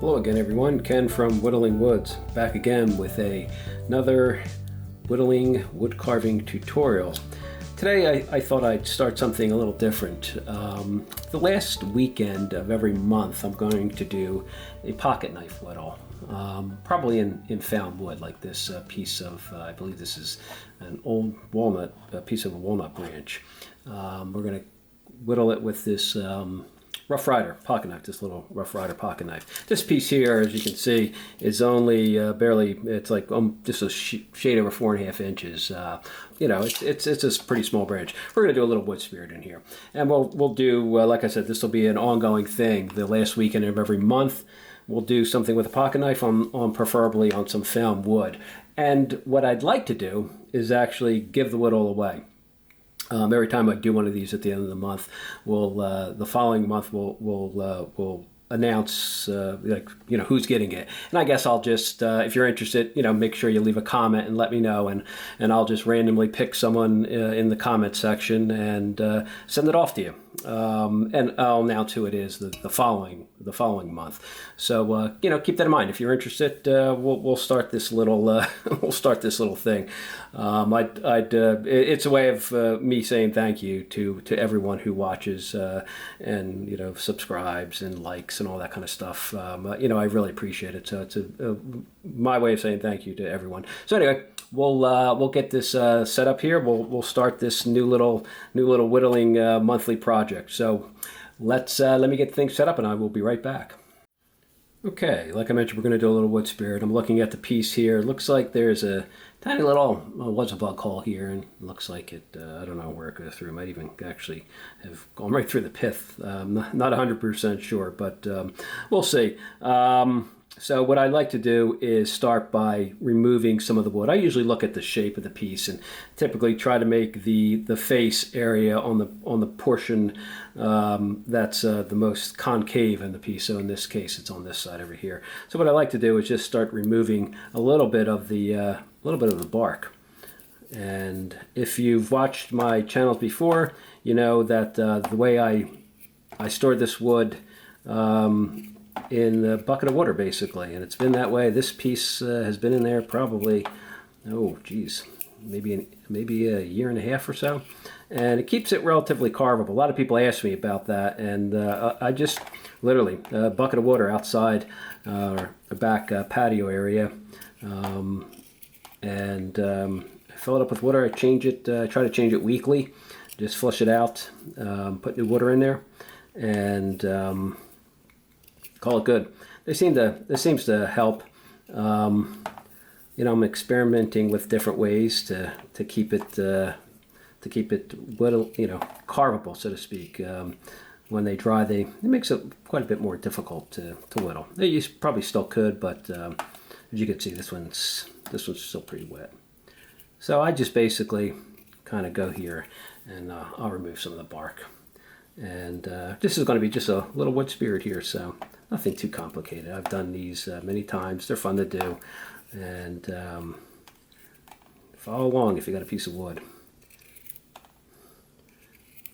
Hello again everyone, Ken from Whittling Woods, back again with another whittling wood carving tutorial. Today I thought I'd start something a little different. The last weekend of every month I'm going to do a pocket knife whittle, probably in found wood, like this piece of, I believe this is an old walnut, a piece of a walnut branch. We're going to whittle it with this Rough Rider pocket knife, this little Rough Rider pocket knife. This piece here, as you can see, is only barely, it's like just a shade over 4.5 inches. You know, it's a pretty small branch. We're going to do a little wood spirit in here. And we'll do, like I said, this will be an ongoing thing. The last weekend of every month, we'll do something with a pocket knife on preferably on some found wood. And what I'd like to do is actually give the whittle away. Every time I do one of these at the end of the month, the following month we'll announce who's getting it. And I guess I'll just if you're interested, make sure you leave a comment and let me know, and I'll just randomly pick someone in the comment section and send it off to you. And I'll announce who it is the following month. So keep that in mind. If you're interested, we'll start this little thing. It's a way of me saying thank you to everyone who watches and subscribes and likes and all that kind of stuff. I really appreciate it. So it's my way of saying thank you to everyone. So anyway, we'll get this set up here. We'll start this new little whittling monthly project. So let me get things set up, and I will be right back. Okay, like I mentioned, we're going to do a little wood spirit. I'm looking at the piece here. It looks like there's a tiny little, was a bug hole here, and it looks like it, I don't know where it goes through. It might even actually have gone right through the pith. Not 100% sure, but we'll see. So what I like to do is start by removing some of the wood. I usually look at the shape of the piece and typically try to make the face area on the portion that's the most concave in the piece. So in this case, it's on this side over here. So what I like to do is just start removing a little bit of the bark. And if you've watched my channels before, you know that the way I stored this wood in a bucket of water, basically, and it's been that way. This piece has been in there probably, maybe a year and a half or so, and it keeps it relatively carvable. A lot of people ask me about that, and I just literally a bucket of water outside our back patio area, and fill it up with water. I change it. I try to change it weekly. Just flush it out, put new water in there, and call it good. This seems to help. I'm experimenting with different ways to keep it whittle, carvable, so to speak. When they dry, it makes it quite a bit more difficult to whittle. You probably still could, but as you can see, this one's still pretty wet. So I just basically kind of go here, and I'll remove some of the bark. And this is going to be just a little wood spirit here, so nothing too complicated. I've done these many times. They're fun to do, and follow along if you got a piece of wood.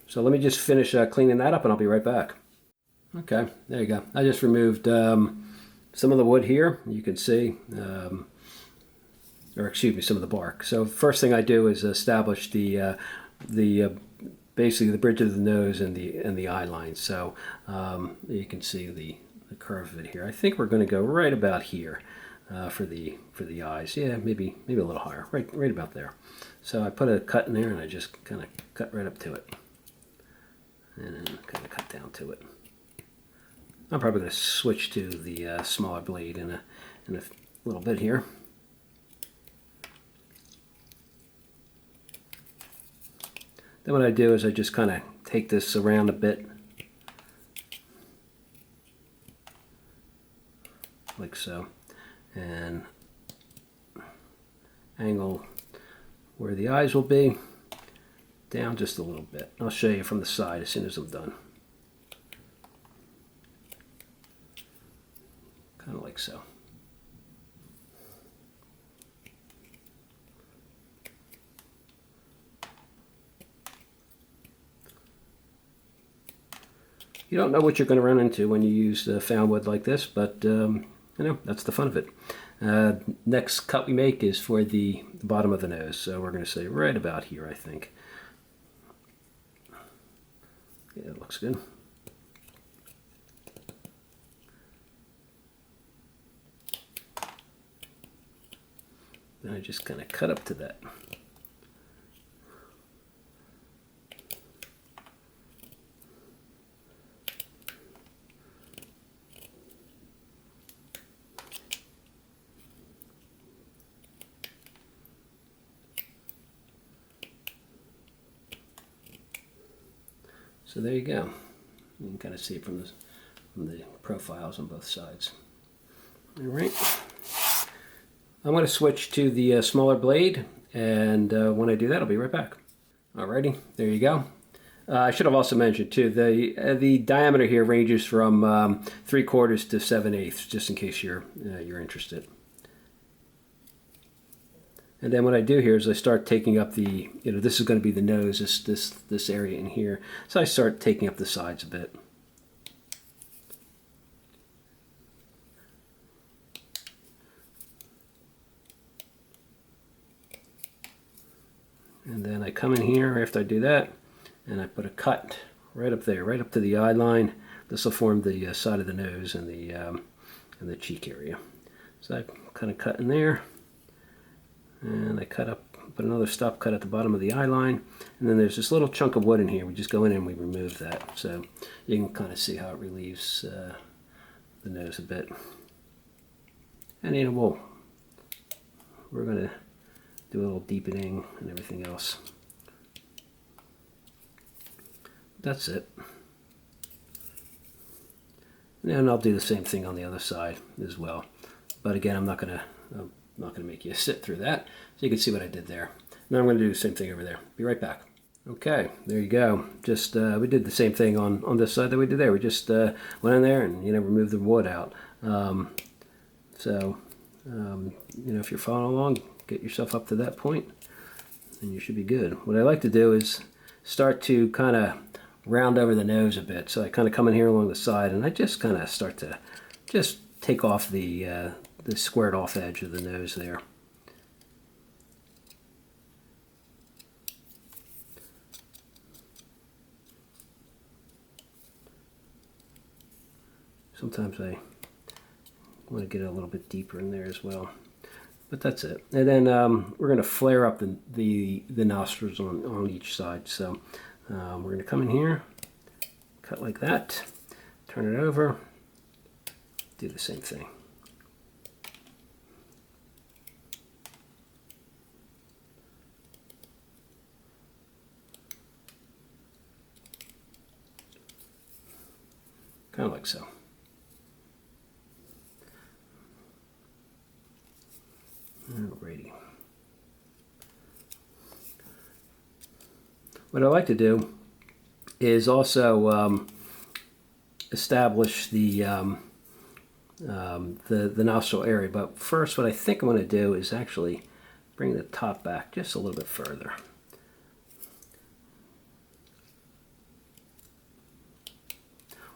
So let me just finish cleaning that up, and I'll be right back. Okay, there you go. I just removed some of the wood here. You can see, some of the bark. So first thing I do is establish basically the bridge of the nose and the eye line. So you can see the curve of it here. I think we're going to go right about here for the eyes. Yeah, maybe a little higher, right about there. So I put a cut in there, and I just kind of cut right up to it, and then kind of cut down to it. I'm probably going to switch to the smaller blade in a little bit here. Then what I do is I just kind of take this around a bit, like so, and angle where the eyes will be down just a little bit. I'll show you from the side as soon as I'm done. Kind of like so. You don't know what you're going to run into when you use found wood like this, but you know, that's the fun of it. Next cut we make is for the bottom of the nose, so we're going to say right about here, I think. Yeah, it looks good. Then I just kind of cut up to that. So there you go. You can kind of see it from the profiles on both sides. All right. I'm going to switch to the smaller blade, and when I do that, I'll be right back. Alrighty, there you go. I should have also mentioned too, the diameter here ranges from 3/4 to 7/8, just in case you're interested. And then what I do here is I start taking up the, this is going to be the nose, this area in here. So I start taking up the sides a bit. And then I come in here after I do that, and I put a cut right up there, right up to the eye line. This will form the side of the nose and the cheek area. So I kind of cut in there. And I cut up, put another stop cut at the bottom of the eye line, and then there's this little chunk of wood in here. We just go in and we remove that, so you can kind of see how it relieves the nose a bit. And we're going to do a little deepening and everything else. That's it. And I'll do the same thing on the other side as well. But again, I'm not going to make you sit through that, so you can see what I did there. Now I'm going to do the same thing over there. Be right back. Okay, there you go. Just we did the same thing on this side that we did there. We just went in there and removed the wood out. If you're following along, get yourself up to that point, and you should be good. What I like to do is start to kind of round over the nose a bit. So I kind of come in here along the side, and I just kind of start to just take off the squared off edge of the nose there. Sometimes I want to get a little bit deeper in there as well, but that's it. And then we're going to flare up the nostrils on each side. So we're going to come in here, cut like that, turn it over, do the same thing. Kind of like so. Alrighty. What I like to do is also establish the nostril area. But first, what I think I'm going to do is actually bring the top back just a little bit further.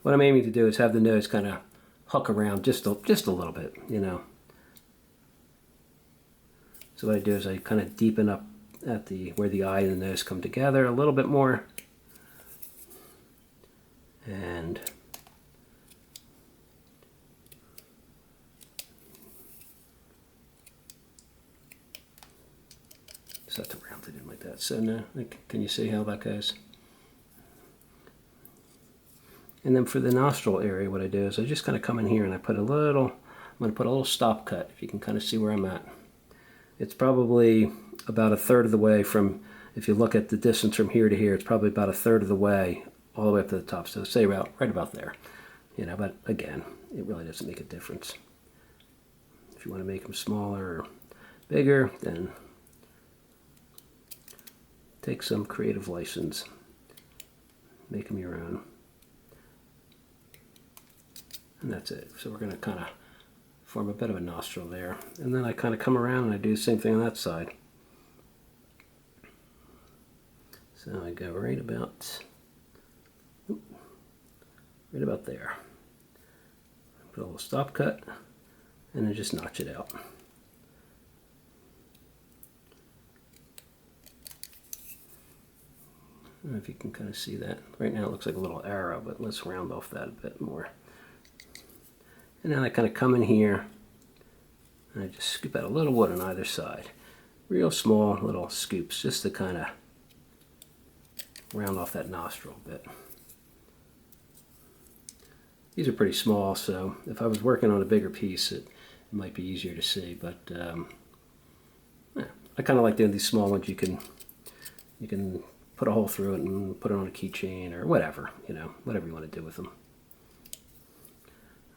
What I'm aiming to do is have the nose kind of hook around just a little bit, So what I do is I kind of deepen up at where the eye and the nose come together a little bit more, and start to round it in like that. So now, can you see how that goes? And then for the nostril area, what I do is I just kind of come in here and I put I'm going to put a little stop cut, if you can kind of see where I'm at. It's probably about 1/3 of the way from, if you look at the distance from here to here, it's probably about 1/3 of the way all the way up to the top. So say right about there, but again, it really doesn't make a difference. If you want to make them smaller or bigger, then take some creative license, make them your own. And that's it. So we're going to kind of form a bit of a nostril there. And then I kind of come around and I do the same thing on that side. So I go right about right about there. Put a little stop cut, and then just notch it out. I don't know if you can kind of see that. Right now it looks like a little arrow, but let's round off that a bit more. And then I kind of come in here, and I just scoop out a little wood on either side. Real small little scoops, just to kind of round off that nostril a bit. These are pretty small, so if I was working on a bigger piece, it might be easier to see, but yeah, I kind of like doing these small ones. You can put a hole through it and put it on a keychain or whatever, you know, whatever you want to do with them.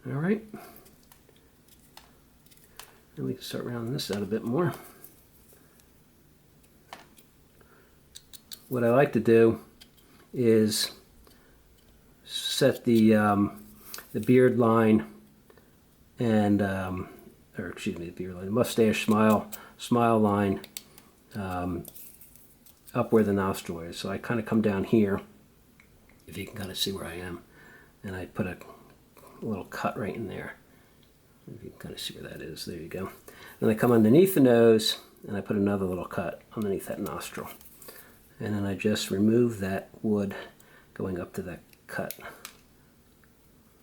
All right. And we can start rounding this out a bit more. What I like to do is set the beard line and, or excuse me, the beard line, mustache smile line up where the nostril is. So I kind of come down here, if you can kind of see where I am, and I put a little cut right in there. If you can kind of see where that is, there you go. And I come underneath the nose, and I put another little cut underneath that nostril. And then I just remove that wood going up to that cut.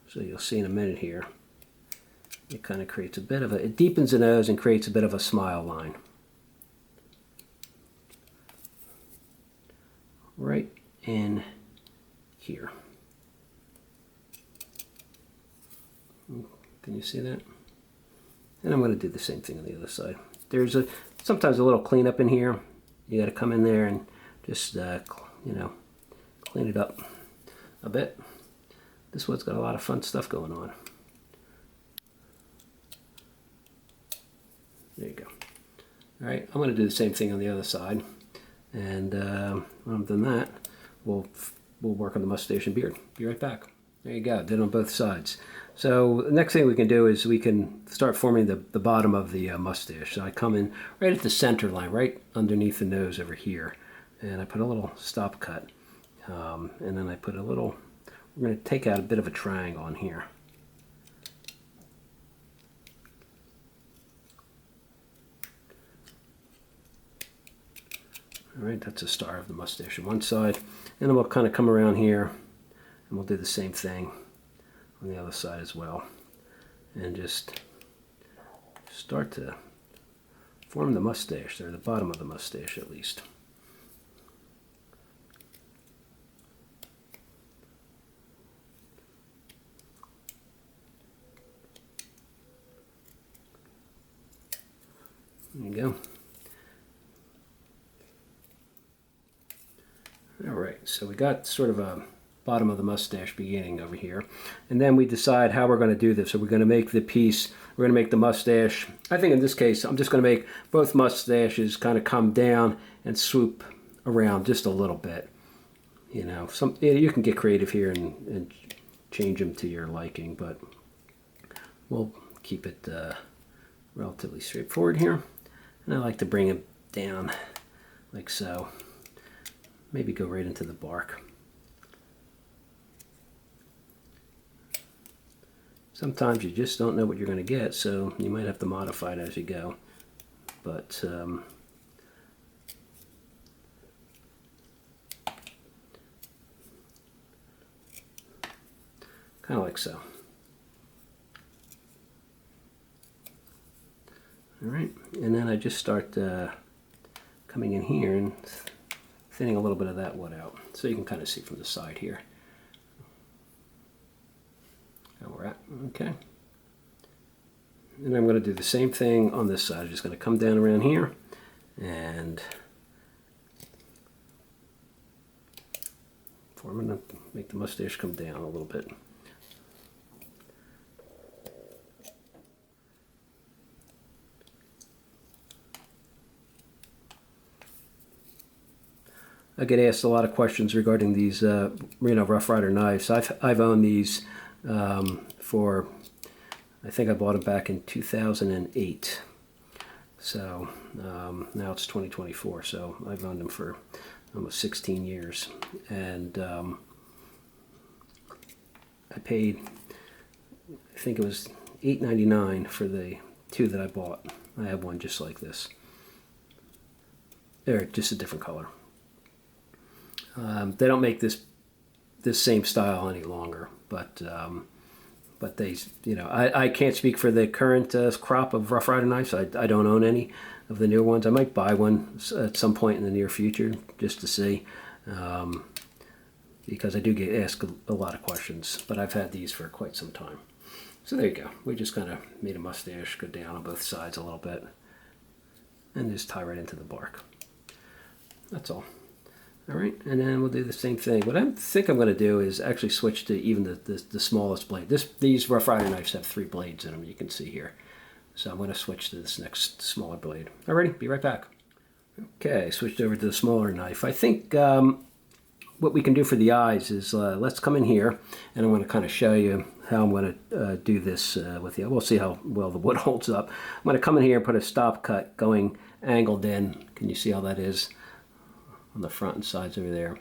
So you'll see in a minute here, it kind of creates a bit of it deepens the nose and creates a bit of a smile line. Right in here. Can you see that? And I'm going to do the same thing on the other side. There's sometimes a little cleanup in here. You got to come in there and just you know, clean it up a bit. This wood's got a lot of fun stuff going on. There you go. All right, I'm going to do the same thing on the other side. And when I'm done that, we'll work on the mustache and beard. Be right back. There you go, did it on both sides. So the next thing we can do is we can start forming the bottom of the mustache. So I come in right at the center line, right underneath the nose over here. And I put a little stop cut. And then I put a little, we're going to take out a bit of a triangle on here. All right, that's a star of the mustache on one side. And then we'll kind of come around here and we'll do the same thing on the other side as well. And just start to form the mustache there, the bottom of the mustache at least. There you go. All right, so we got sort of a bottom of the mustache beginning over here. And then we decide how we're going to do this. So we're going to make the piece, we're going to make the mustache. I think in this case, I'm just going to make both mustaches kind of come down and swoop around just a little bit. You know, you can get creative here and change them to your liking, but we'll keep it relatively straightforward here. And I like to bring it down like so. Maybe go right into the bark. Sometimes you just don't know what you're going to get, so you might have to modify it as you go. But kind of like so. All right, and then I just start coming in here and thinning a little bit of that wood out, so you can kind of see from the side here. How we're at, okay. And I'm going to do the same thing on this side. I'm just going to come down around here and make the mustache come down a little bit. I get asked a lot of questions regarding these Rough Rider knives. I've owned these for, I think I bought them back in 2008. So now it's 2024, so I've owned them for almost 16 years. And I paid, I think it was $8.99 for the two that I bought. I have one just like this. They're just a different color. They don't make this same style any longer, but they, you know, I can't speak for the current crop of Rough Rider knives. I don't own any of the newer ones. I might buy one at some point in the near future just to see, because I do get asked a lot of questions, but I've had these for quite some time. So there you go. We just kind of made a mustache go down on both sides a little bit and just tie right into the bark. That's all. All right, and then we'll do the same thing. What I think I'm going to do is actually switch to even the smallest blade. These Rough Rider knives have 3 blades in them, you can see here. So I'm going to switch to this next smaller blade. Alrighty, be right back. Okay, switched over to the smaller knife. I think what we can do for the eyes is let's come in here, and I'm going to kind of show you how I'm going to do this with you. We'll see how well the wood holds up. I'm going to come in here and put a stop cut going angled in. Can you see how that is? On the front and sides over there.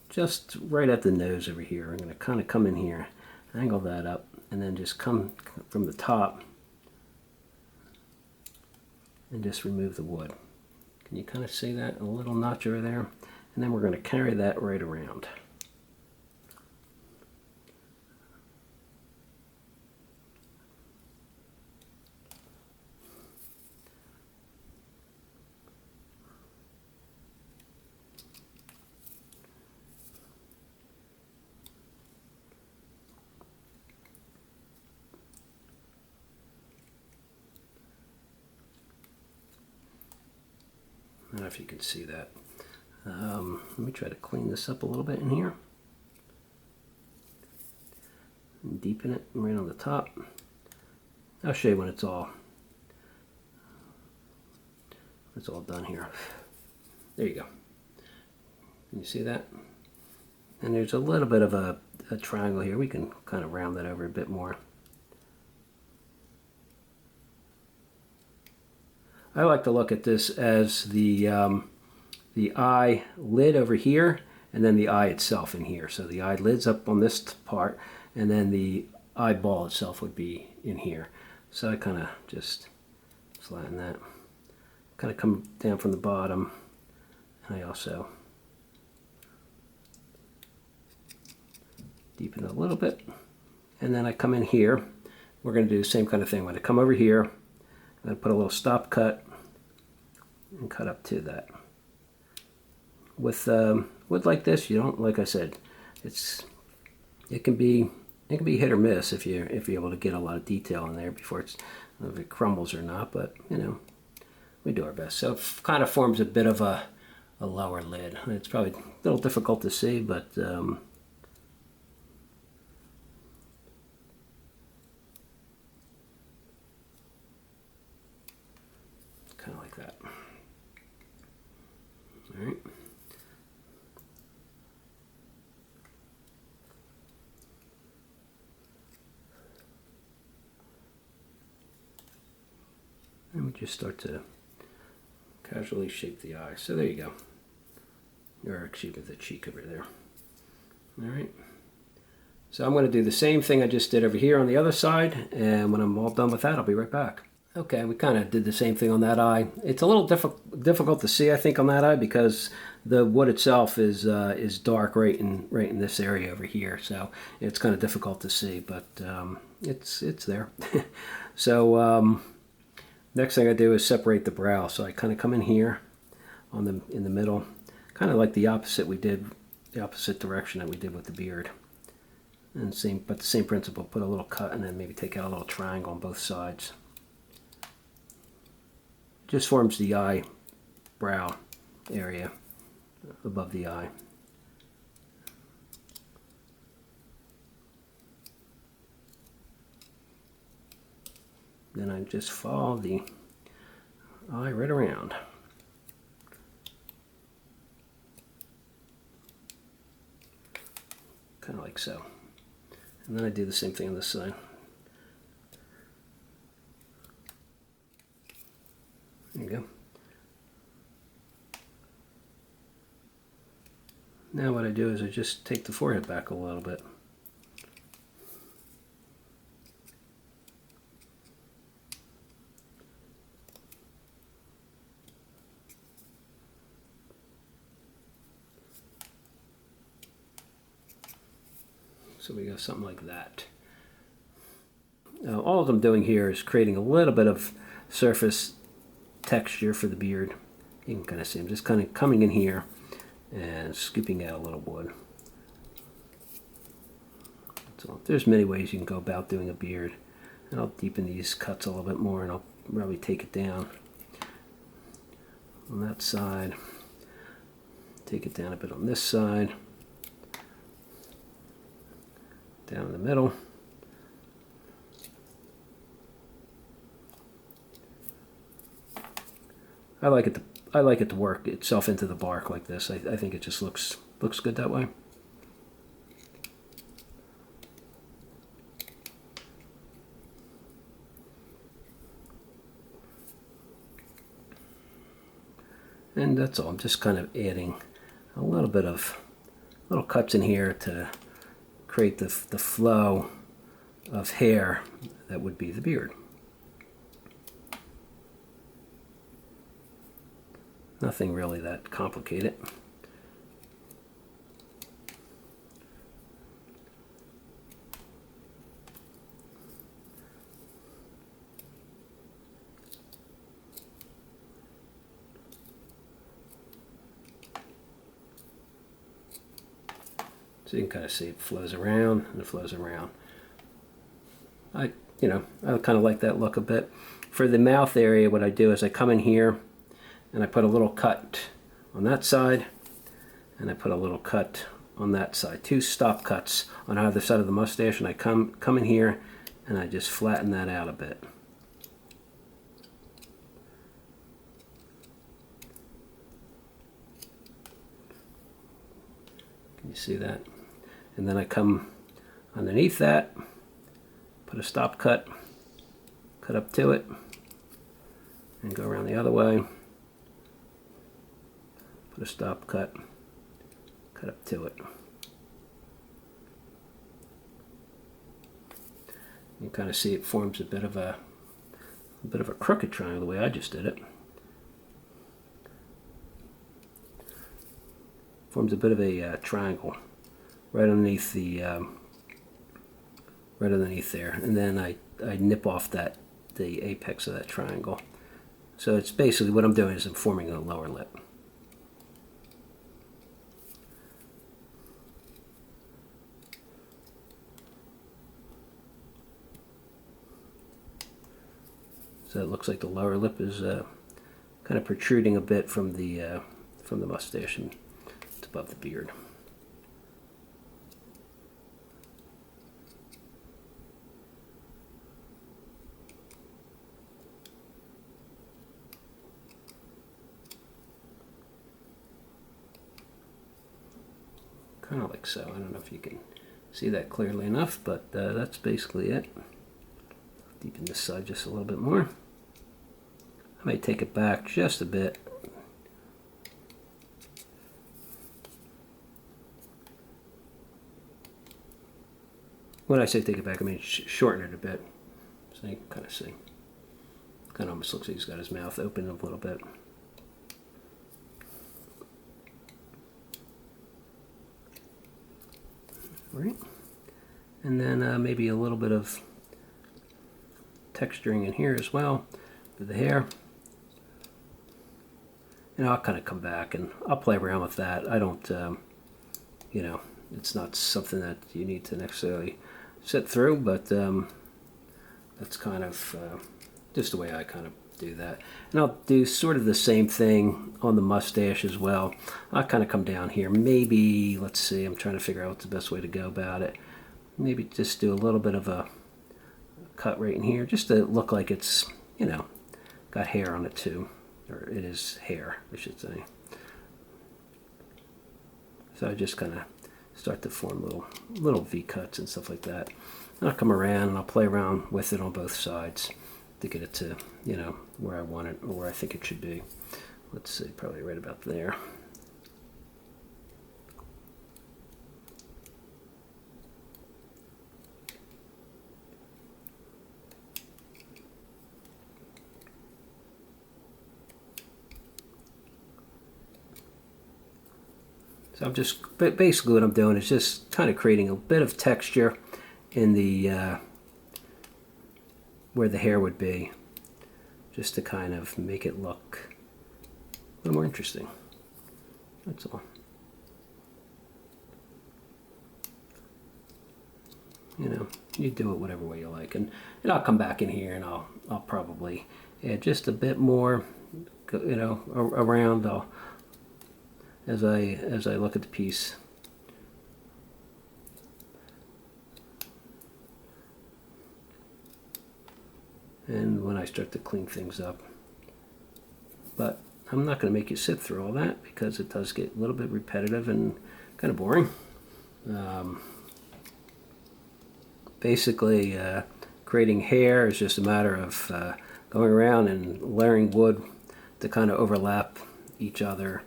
Just right at the nose over here. I'm going to kind of come in here, angle that up, and then just come from the top and just remove the wood. Can you kind of see that? A little notch over there? And then we're going to carry that right around. I don't know if you can see that. Let me try to clean this up a little bit in here. And deepen it right on the top. I'll show you when it's all done here. There you go. Can you see that? And there's a little bit of a triangle here. We can kind of round that over a bit more. I like to look at this as the eye lid over here, and then the eye itself in here. So the eye lid's up on this part, and then the eyeball itself would be in here. So I kind of just flatten that. Kind of come down from the bottom, and I also deepen it a little bit. And then I come in here. We're going to do the same kind of thing. When I come over here, I'm going to put a little stop cut and cut up to that. With wood like this, you don't, like I said, it can be hit or miss if you're able to get a lot of detail in there before if it crumbles or not. But you know, we do our best. So it kind of forms a bit of a lower lid. It's probably a little difficult to see, but kind of like that. All right. And we just start to casually shape the eye. So there you go. Or excuse me, the cheek over there. All right. So I'm going to do the same thing I just did over here on the other side, and when I'm all done with that, I'll be right back. Okay, we kind of did the same thing on that eye. It's a little difficult to see, I think, on that eye because the wood itself is dark right in this area over here. So it's kind of difficult to see, but it's there. So next thing I do is separate the brow. So I kind of come in here in the middle, kind of like the opposite direction that we did with the beard. And the same principle. Put a little cut and then maybe take out a little triangle on both sides. Just forms the eyebrow area above the eye. Then I just follow the eye right around. Kind of like so. And then I do the same thing on this side. There you go. Now what I do is I just take the forehead back a little bit. So we go something like that. Now, all I'm doing here is creating a little bit of surface texture for the beard. You can kind of see I'm just kind of coming in here and scooping out a little wood. So there's many ways you can go about doing a beard. And I'll deepen these cuts a little bit more, and I'll probably take it down on that side. Take it down a bit on this side. Down in the middle. I like it to work itself into the bark like this. I think it just looks good that way. And that's all. I'm just kind of adding a little bit of little cuts in here to create the flow of hair that would be the beard. Nothing really that complicated. So you can kind of see it flows around and it flows around. I kind of like that look a bit. For the mouth area, what I do is I come in here and I put a little cut on that side, and I put a little cut on that side. 2 stop cuts on either side of the mustache, and I come in here and I just flatten that out a bit. Can you see that? And then I come underneath that, put a stop cut, cut up to it, and go around the other way. Put a stop cut, cut up to it. You kind of see it forms a bit of a crooked triangle the way I just did it. Forms a bit of a triangle right underneath the right underneath there, and then I nip off the apex of that triangle. So it's basically what I'm doing is I'm forming a lower lip. So it looks like the lower lip is kind of protruding a bit from the mustache, and it's above the beard. Kind of like so. I don't know if you can see that clearly enough, but that's basically it. Deepen this side just a little bit more. I may take it back just a bit. When I say take it back, I mean shorten it a bit. So you can kind of see. Kind of almost looks like he's got his mouth open a little bit. All right. And then maybe a little bit of texturing in here as well with the hair. And I'll kind of come back and I'll play around with that. I don't, you know, it's not something that you need to necessarily sit through, but that's kind of just the way I kind of do that. And I'll do sort of the same thing on the mustache as well. I'll kind of come down here. Maybe, let's see, I'm trying to figure out what's the best way to go about it. Maybe just do a little bit of a cut right in here, just to look like it's, you know, got hair on it too. Or it is hair, I should say. So I just kind of start to form little V-cuts and stuff like that. And I'll come around and I'll play around with it on both sides to get it to, you know, where I want it or where I think it should be. Let's see, probably right about there. So I'm just, basically what I'm doing is just kind of creating a bit of texture in the, where the hair would be, just to kind of make it look a little more interesting. That's all. You know, you do it whatever way you like, and I'll come back in here and I'll probably add just a bit more, you know, around as I look at the piece. And when I start to clean things up. But I'm not going to make you sit through all that because it does get a little bit repetitive and kind of boring. Basically, creating hair is just a matter of going around and layering wood to kind of overlap each other,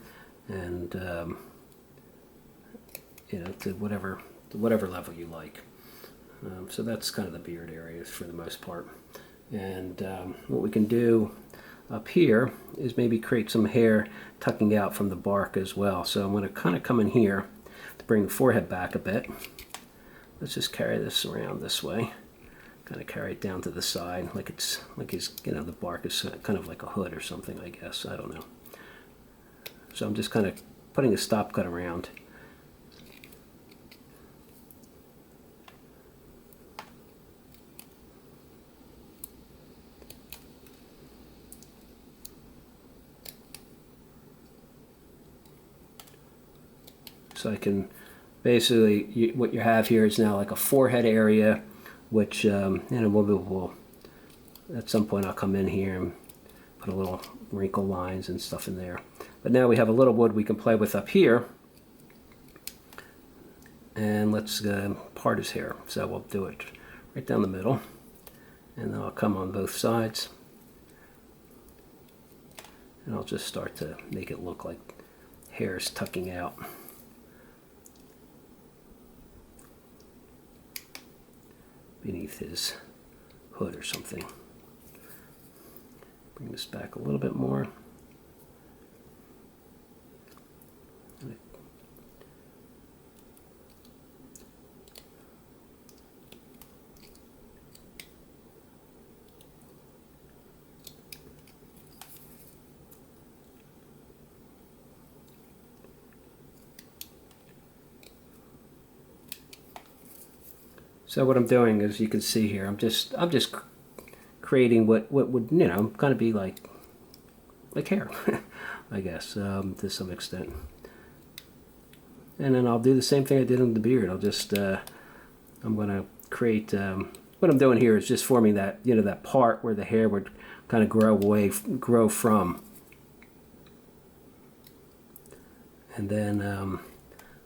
and you know, to whatever level you like. So that's kind of the beard areas for the most part. And what we can do up here is maybe create some hair tucking out from the bark as well. So I'm going to kind of come in here to bring the forehead back a bit. Let's just carry this around this way, kind of carry it down to the side like it's, you know, the bark is kind of like a hood or something, I guess. I don't know. So I'm just kind of putting a stop cut around. So I can basically, what you have here is now like a forehead area, which, you know, we'll at some point I'll come in here and put a little wrinkle lines and stuff in there. But now we have a little wood we can play with up here. And let's part his hair. So we'll do it right down the middle. And then I'll come on both sides. And I'll just start to make it look like hair is tucking out. Beneath his hood or something. Bring this back a little bit more. So what I'm doing, as you can see here, I'm just creating what would, you know, kind of be like hair, I guess, to some extent. And then I'll do the same thing I did in the beard. I'll just I'm going to create. What I'm doing here is just forming that, you know, that part where the hair would kind of grow from. And then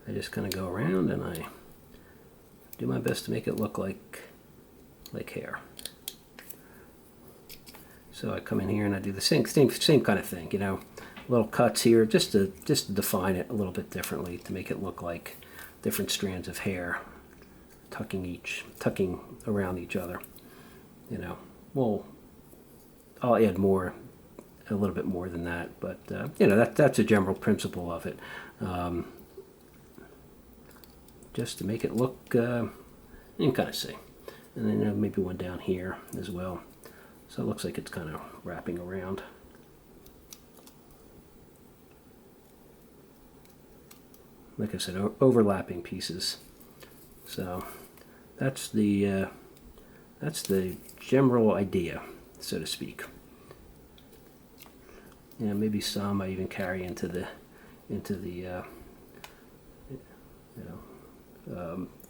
I just kind of go around and I do my best to make it look like hair. So I come in here and I do the same kind of thing, you know, little cuts here just to define it a little bit differently, to make it look like different strands of hair tucking around each other. You know, well, I'll add more, a little bit more than that, but you know, that's a general principle of it. Just to make it look, you can kind of see. And then maybe one down here as well. So it looks like it's kind of wrapping around. Like I said, overlapping pieces. So that's the general idea, so to speak. You know, maybe some I even carry into the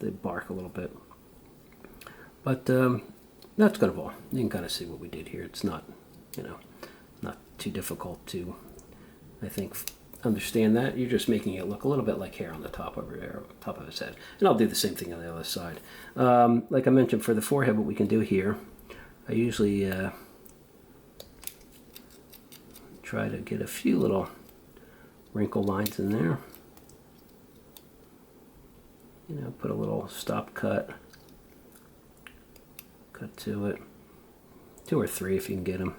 the bark a little bit. But that's kind of all. You can kind of see what we did here. It's not, you know, not too difficult to, I think, understand that. You're just making it look a little bit like hair on the top over there, top of his head. And I'll do the same thing on the other side. Like I mentioned, for the forehead, what we can do here, I usually try to get a few little wrinkle lines in there. You know, put a little stop cut to it, 2 or 3 if you can get them.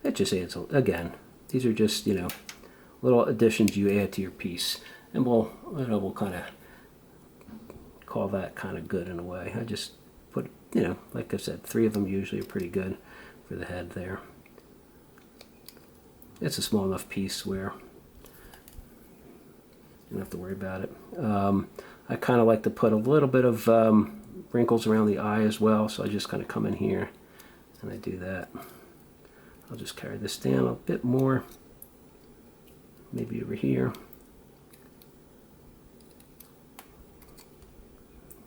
It just adds, again, these are just, you know, little additions you add to your piece, and we'll kind of call that kind of good in a way. I just put, like I said, 3 of them usually are pretty good for the head there. It's a small enough piece where you don't have to worry about it. I kind of like to put a little bit of wrinkles around the eye as well, so I just kind of come in here and I do that. I'll just carry this down a bit more, maybe over here.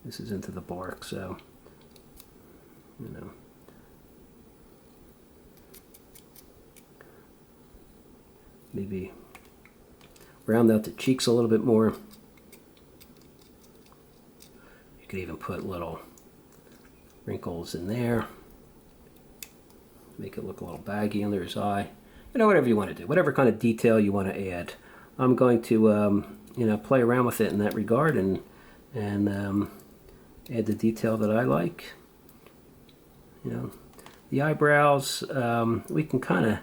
This is into the bark, so maybe round out the cheeks a little bit more. You could even put little wrinkles in there, make it look a little baggy under his eye. Whatever you want to do, whatever kind of detail you want to add. I'm going to play around with it in that regard and add the detail that I like. The eyebrows, we can kind of,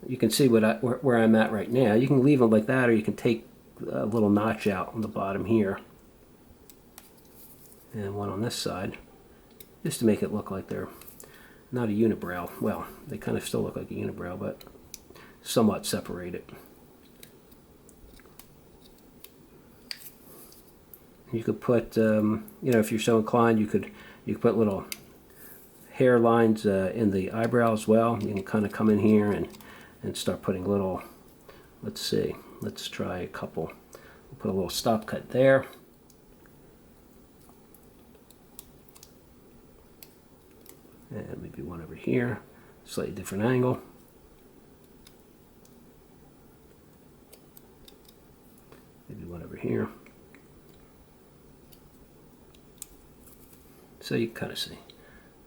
you can see where I'm at right now. You can leave them like that, or you can take a little notch out on the bottom here and one on this side, just to make it look like they're not a unibrow. Well, they kind of still look like a unibrow, but somewhat separated. You could put, if you're so inclined, you could put little hair lines in the eyebrow as well. You can kind of come in here and start putting little, let's see, let's try a couple. We'll put a little stop cut there. And maybe one over here, slightly different angle. Maybe one over here. So you can kind of see.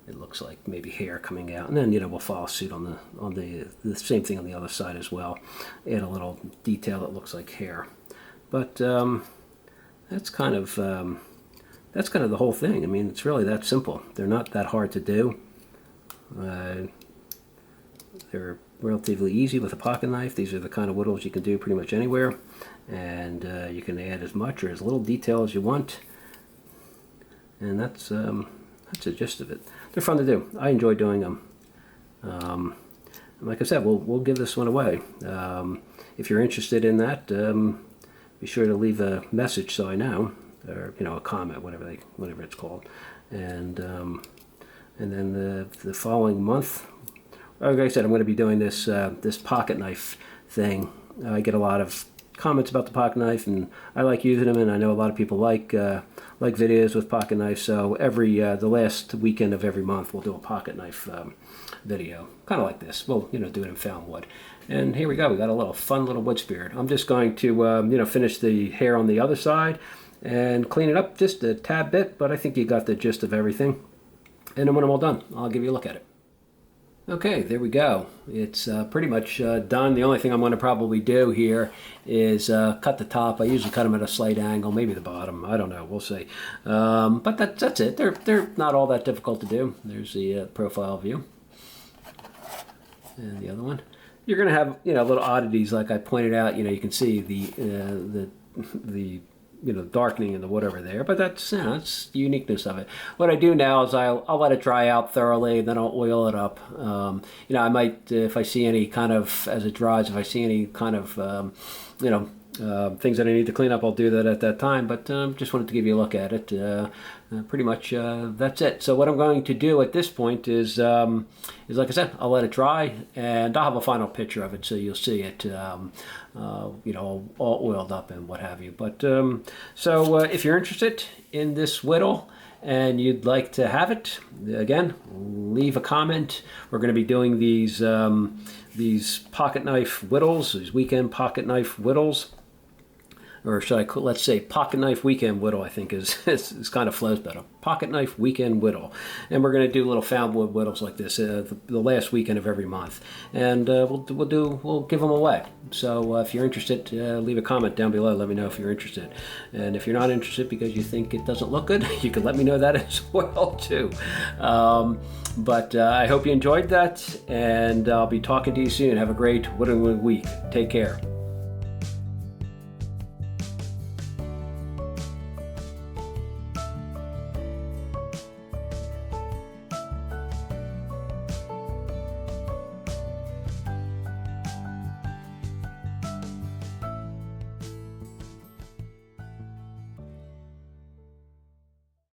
It looks like maybe hair coming out, and then we'll follow suit on the same thing on the other side as well. Add a little detail that looks like hair, but that's kind of the whole thing. I mean, it's really that simple. They're not that hard to do. They're relatively easy with a pocket knife. These are the kind of whittles you can do pretty much anywhere, and you can add as much or as little detail as you want, and that's the gist of it. They're fun to do. I enjoy doing them. Like I said, we'll give this one away. If you're interested in that, be sure to leave a message so I know, or a comment, whatever it's called, and then the following month, like I said, I'm going to be doing this this pocket knife thing. I get a lot of comments about the pocket knife, and I like using them, and I know a lot of people like videos with pocket knives. So the last weekend of every month, we'll do a pocket knife video, kind of like this. We'll do it in found wood. And here we go. We got a fun little wood spirit. I'm just going to finish the hair on the other side and clean it up just a tad bit, but I think you got the gist of everything. And then when I'm all done, I'll give you a look at it. Okay, there we go. It's pretty much done. The only thing I'm going to probably do here is cut the top. I usually cut them at a slight angle, maybe the bottom. I don't know. We'll see. But that's it. They're not all that difficult to do. There's the profile view. And the other one. You're going to have little oddities like I pointed out. You can see the darkening and the whatever there, but that's the uniqueness of it. What I do now is I'll let it dry out thoroughly, and then I'll oil it up. I might, if I see any kind of, as it dries, if I see any kind of, things that I need to clean up, I'll do that at that time, but just wanted to give you a look at it. Pretty much that's it. So what I'm going to do at this point is like I said, I'll let it dry, and I'll have a final picture of it so you'll see it, all oiled up and what have you. But so if you're interested in this whittle and you'd like to have it, again, leave a comment. We're going to be doing these pocket knife whittles, these weekend pocket knife whittles. Or let's say pocket knife weekend whittle, I think is kind of flows better. Pocket knife weekend whittle. And we're going to do little found wood whittles like this the last weekend of every month. And we'll give them away. So if you're interested, leave a comment down below. Let me know if you're interested. And if you're not interested because you think it doesn't look good, you can let me know that as well too. But I hope you enjoyed that, and I'll be talking to you soon. Have a great whittling week. Take care.